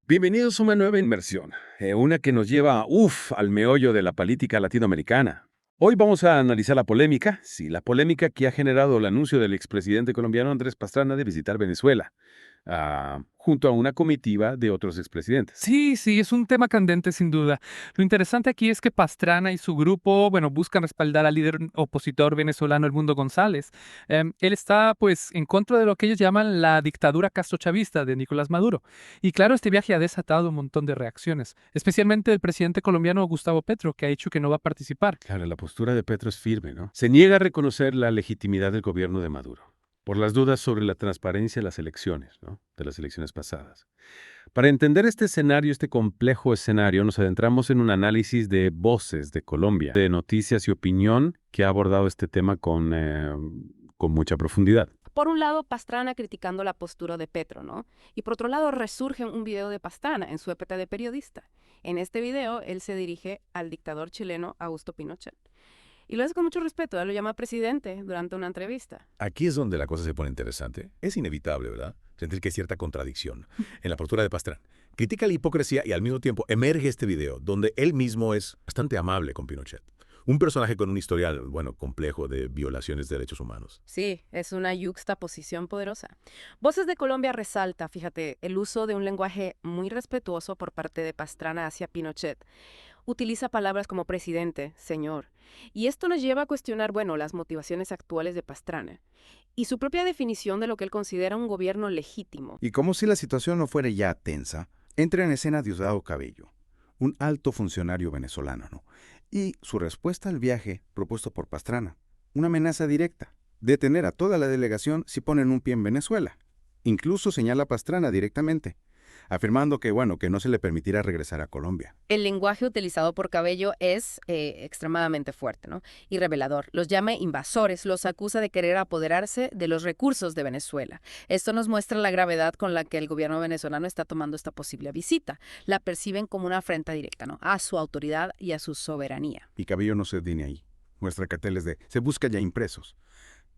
Bienvenidos a una nueva inmersión, una que nos lleva, al meollo de la política latinoamericana. Hoy vamos a analizar la polémica que ha generado el anuncio del expresidente colombiano Andrés Pastrana de visitar Venezuela, junto a una comitiva de otros expresidentes. Sí, es un tema candente sin duda. Lo interesante aquí es que Pastrana y su grupo, bueno, buscan respaldar al líder opositor venezolano Edmundo González. Él está, pues, en contra de lo que ellos llaman la dictadura castrochavista de Nicolás Maduro. Y claro, este viaje ha desatado un montón de reacciones, especialmente del presidente colombiano Gustavo Petro, que ha dicho que no va a participar. Claro, la postura de Petro es firme, ¿no? Se niega a reconocer la legitimidad del gobierno de Maduro, por las dudas sobre la transparencia de las elecciones, ¿no? De las elecciones pasadas. Para entender este escenario, este complejo escenario, nos adentramos en un análisis de Voces de Colombia, de Noticias y Opinión, que ha abordado este tema con mucha profundidad. Por un lado, Pastrana criticando la postura de Petro, ¿no? Y por otro lado, resurge un video de Pastrana en su época de periodista. En este video, él se dirige al dictador chileno Augusto Pinochet. Y lo hace con mucho respeto, él lo llama presidente durante una entrevista. Aquí es donde la cosa se pone interesante. Es inevitable, ¿verdad? Sentir que hay cierta contradicción en la postura de Pastrana. Critica la hipocresía y al mismo tiempo emerge este video donde él mismo es bastante amable con Pinochet. Un personaje con un historial, complejo de violaciones de derechos humanos. Sí, es una yuxtaposición poderosa. Voces de Colombia resalta, fíjate, el uso de un lenguaje muy respetuoso por parte de Pastrana hacia Pinochet. Utiliza palabras como presidente, señor. Y esto nos lleva a cuestionar, bueno, las motivaciones actuales de Pastrana y su propia definición de lo que él considera un gobierno legítimo. Y como si la situación no fuera ya tensa, entra en escena Diosdado Cabello, un alto funcionario venezolano, ¿no? Y su respuesta al viaje propuesto por Pastrana, una amenaza directa, detener a toda la delegación si ponen un pie en Venezuela. Incluso señala a Pastrana directamente, afirmando que no se le permitirá regresar a Colombia. El lenguaje utilizado por Cabello es extremadamente fuerte, ¿no? Y revelador. Los llama invasores, los acusa de querer apoderarse de los recursos de Venezuela. Esto nos muestra la gravedad con la que el gobierno venezolano está tomando esta posible visita. La perciben como una afrenta directa, ¿no? A su autoridad y a su soberanía. Y Cabello no se detiene ahí. Muestra carteles de "se busca ya impresos",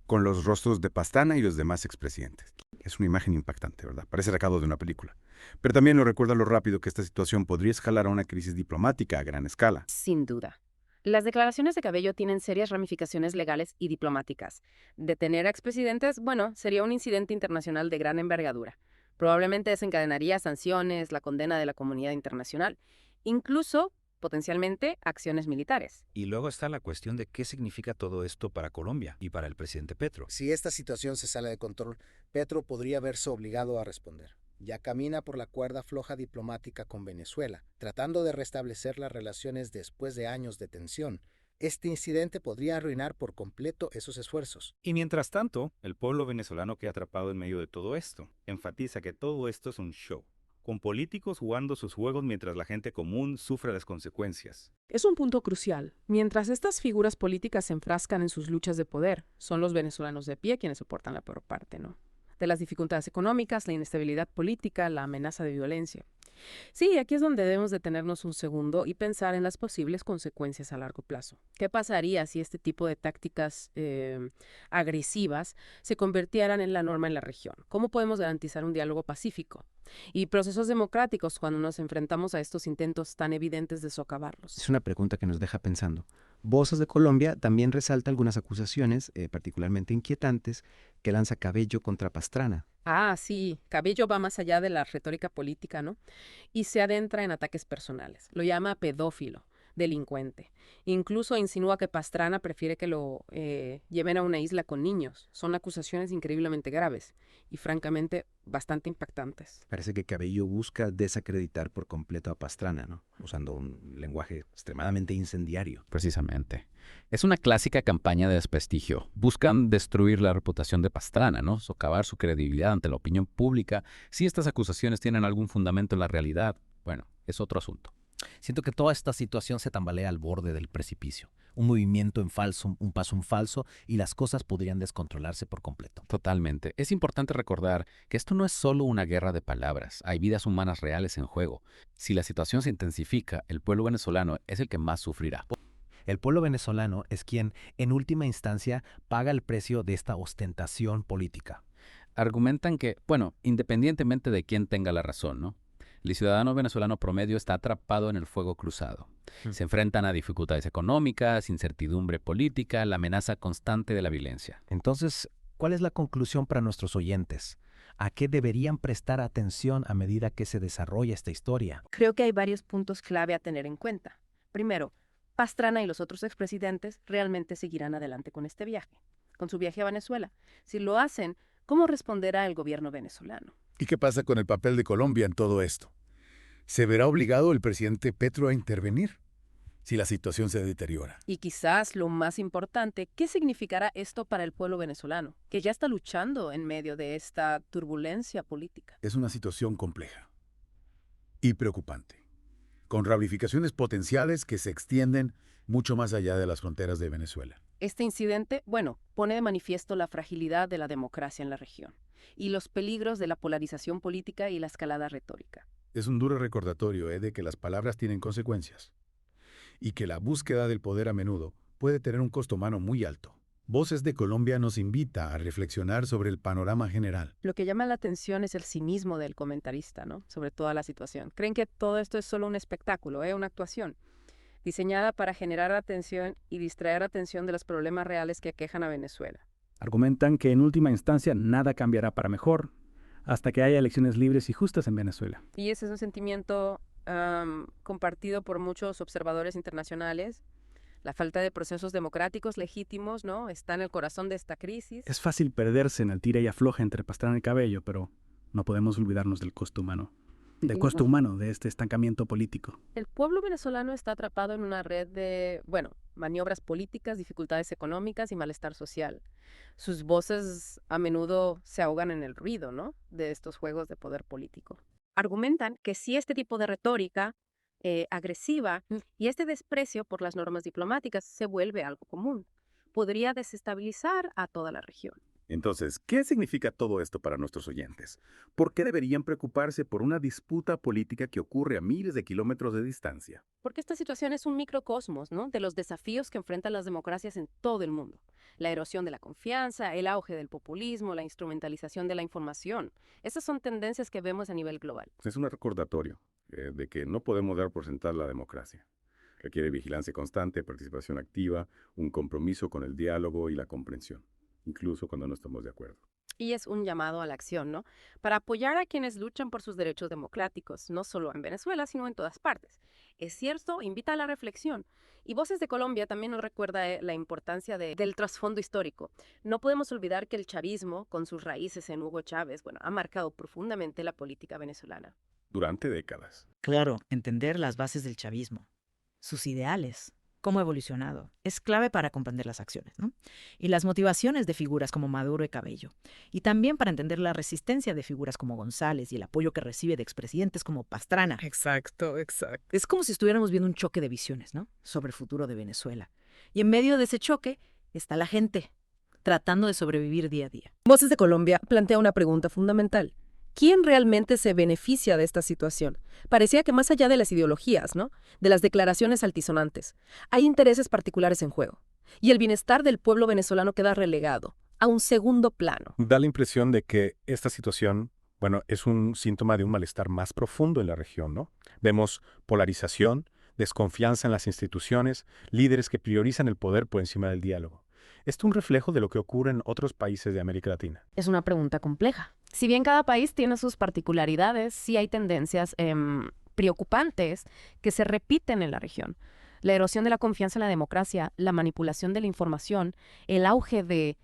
con los rostros de Pastrana y los demás expresidentes. Es una imagen impactante, ¿verdad? Parece sacado de una película. Pero también nos recuerda lo rápido que esta situación podría escalar a una crisis diplomática a gran escala. Sin duda. Las declaraciones de Cabello tienen serias ramificaciones legales y diplomáticas. Detener a expresidentes, bueno, sería un incidente internacional de gran envergadura. Probablemente desencadenaría sanciones, la condena de la comunidad internacional, incluso, potencialmente, acciones militares. Y luego está la cuestión de qué significa todo esto para Colombia y para el presidente Petro. Si esta situación se sale de control, Petro podría verse obligado a responder. Ya camina por la cuerda floja diplomática con Venezuela, tratando de restablecer las relaciones después de años de tensión. Este incidente podría arruinar por completo esos esfuerzos. Y mientras tanto, el pueblo venezolano queda atrapado en medio de todo esto. Enfatiza que todo esto es un show, con políticos jugando sus juegos mientras la gente común sufre las consecuencias. Es un punto crucial. Mientras estas figuras políticas se enfrascan en sus luchas de poder, son los venezolanos de pie quienes soportan la peor parte, ¿no? De las dificultades económicas, la inestabilidad política, la amenaza de violencia. Sí, aquí es donde debemos detenernos un segundo y pensar en las posibles consecuencias a largo plazo. ¿Qué pasaría si este tipo de tácticas agresivas se convirtieran en la norma en la región? ¿Cómo podemos garantizar un diálogo pacífico y procesos democráticos cuando nos enfrentamos a estos intentos tan evidentes de socavarlos? Es una pregunta que nos deja pensando. Voces de Colombia también resalta algunas acusaciones, particularmente inquietantes, que lanza Cabello contra Pastrana. Ah, sí, Cabello va más allá de la retórica política, ¿no? Y se adentra en ataques personales. Lo llama pedófilo, delincuente. Incluso insinúa que Pastrana prefiere que lo lleven a una isla con niños. Son acusaciones increíblemente graves y francamente bastante impactantes. Parece que Cabello busca desacreditar por completo a Pastrana, ¿no? Usando un lenguaje extremadamente incendiario. Precisamente. Es una clásica campaña de desprestigio. Buscan destruir la reputación de Pastrana, ¿no? Socavar su credibilidad ante la opinión pública. Si estas acusaciones tienen algún fundamento en la realidad, bueno, es otro asunto. Siento que toda esta situación se tambalea al borde del precipicio. Un movimiento en falso, un paso en falso, y las cosas podrían descontrolarse por completo. Totalmente. Es importante recordar que esto no es solo una guerra de palabras. Hay vidas humanas reales en juego. Si la situación se intensifica, el pueblo venezolano es el que más sufrirá. El pueblo venezolano es quien, en última instancia, paga el precio de esta ostentación política. Argumentan que, bueno, independientemente de quién tenga la razón, ¿no? El ciudadano venezolano promedio está atrapado en el fuego cruzado. Se enfrentan a dificultades económicas, incertidumbre política, la amenaza constante de la violencia. Entonces, ¿cuál es la conclusión para nuestros oyentes? ¿A qué deberían prestar atención a medida que se desarrolla esta historia? Creo que hay varios puntos clave a tener en cuenta. Primero, Pastrana y los otros expresidentes realmente seguirán adelante con este viaje, con su viaje a Venezuela. Si lo hacen, ¿cómo responderá el gobierno venezolano? ¿Y qué pasa con el papel de Colombia en todo esto? ¿Se verá obligado el presidente Petro a intervenir si la situación se deteriora? Y quizás lo más importante, ¿qué significará esto para el pueblo venezolano, que ya está luchando en medio de esta turbulencia política? Es una situación compleja y preocupante, con ramificaciones potenciales que se extienden mucho más allá de las fronteras de Venezuela. Este incidente, pone de manifiesto la fragilidad de la democracia en la región y los peligros de la polarización política y la escalada retórica. Es un duro recordatorio de que las palabras tienen consecuencias y que la búsqueda del poder a menudo puede tener un costo humano muy alto. Voces de Colombia nos invita a reflexionar sobre el panorama general. Lo que llama la atención es el cinismo del comentarista, ¿no? Sobre toda la situación. Creen que todo esto es solo un espectáculo, una actuación, diseñada para generar atención y distraer atención de los problemas reales que aquejan a Venezuela. Argumentan que en última instancia nada cambiará para mejor hasta que haya elecciones libres y justas en Venezuela. Y ese es un sentimiento compartido por muchos observadores internacionales. La falta de procesos democráticos legítimos, ¿no?, está en el corazón de esta crisis. Es fácil perderse en el tira y afloja entre Pastrana y Cabello, pero no podemos olvidarnos del costo humano. Del costo humano de este estancamiento político. El pueblo venezolano está atrapado en una red de, maniobras políticas, dificultades económicas y malestar social. Sus voces a menudo se ahogan en el ruido, ¿no?, de estos juegos de poder político. Argumentan que si este tipo de retórica agresiva y este desprecio por las normas diplomáticas se vuelve algo común, podría desestabilizar a toda la región. Entonces, ¿qué significa todo esto para nuestros oyentes? ¿Por qué deberían preocuparse por una disputa política que ocurre a miles de kilómetros de distancia? Porque esta situación es un microcosmos, ¿no?, de los desafíos que enfrentan las democracias en todo el mundo. La erosión de la confianza, el auge del populismo, la instrumentalización de la información. Esas son tendencias que vemos a nivel global. Es un recordatorio de que no podemos dar por sentada la democracia. Requiere vigilancia constante, participación activa, un compromiso con el diálogo y la comprensión, incluso cuando no estamos de acuerdo. Y es un llamado a la acción, ¿no?, para apoyar a quienes luchan por sus derechos democráticos, no solo en Venezuela, sino en todas partes. Es cierto, invita a la reflexión. Y Voces de Colombia también nos recuerda la importancia del trasfondo histórico. No podemos olvidar que el chavismo, con sus raíces en Hugo Chávez, ha marcado profundamente la política venezolana. Durante décadas. Claro, entender las bases del chavismo, sus ideales, cómo ha evolucionado, es clave para comprender las acciones, ¿no?, y las motivaciones de figuras como Maduro y Cabello, y también para entender la resistencia de figuras como González y el apoyo que recibe de expresidentes como Pastrana. Exacto. Es como si estuviéramos viendo un choque de visiones, ¿no?, sobre el futuro de Venezuela. Y en medio de ese choque está la gente, tratando de sobrevivir día a día. Voces de Colombia plantea una pregunta fundamental. ¿Quién realmente se beneficia de esta situación? Parecía que más allá de las ideologías, ¿no?, de las declaraciones altisonantes, hay intereses particulares en juego. Y el bienestar del pueblo venezolano queda relegado a un segundo plano. Da la impresión de que esta situación, es un síntoma de un malestar más profundo en la región, ¿no? Vemos polarización, desconfianza en las instituciones, líderes que priorizan el poder por encima del diálogo. ¿Esto es un reflejo de lo que ocurre en otros países de América Latina? Es una pregunta compleja. Si bien cada país tiene sus particularidades, sí hay tendencias preocupantes que se repiten en la región. La erosión de la confianza en la democracia, la manipulación de la información, el auge de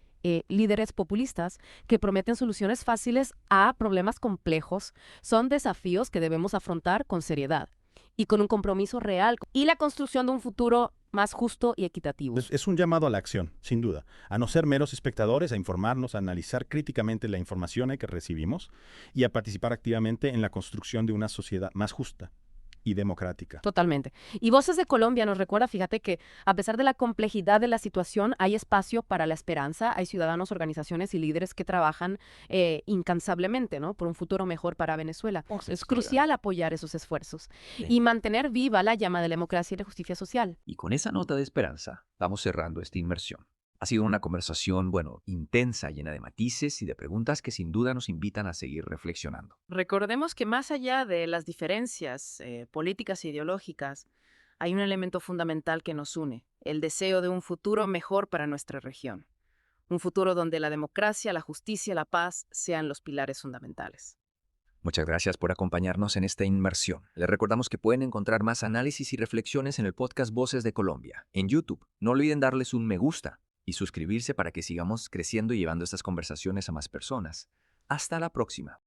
líderes populistas que prometen soluciones fáciles a problemas complejos, son desafíos que debemos afrontar con seriedad y con un compromiso real y la construcción de un futuro más justo y equitativo. Es un llamado a la acción, sin duda, a no ser meros espectadores, a informarnos, a analizar críticamente la información que recibimos y a participar activamente en la construcción de una sociedad más justa y democrática. Totalmente. Y Voces de Colombia nos recuerda, fíjate, que a pesar de la complejidad de la situación, hay espacio para la esperanza, hay ciudadanos, organizaciones y líderes que trabajan incansablemente, ¿no?, por un futuro mejor para Venezuela. Es crucial apoyar esos esfuerzos y mantener viva la llama de la democracia y la justicia social. Y con esa nota de esperanza, vamos cerrando esta inmersión. Ha sido una conversación, intensa, llena de matices y de preguntas que sin duda nos invitan a seguir reflexionando. Recordemos que más allá de las diferencias políticas e ideológicas, hay un elemento fundamental que nos une, el deseo de un futuro mejor para nuestra región. Un futuro donde la democracia, la justicia y la paz sean los pilares fundamentales. Muchas gracias por acompañarnos en esta inmersión. Les recordamos que pueden encontrar más análisis y reflexiones en el podcast Voces de Colombia, en YouTube. No olviden darles un me gusta y suscribirse para que sigamos creciendo y llevando estas conversaciones a más personas. Hasta la próxima.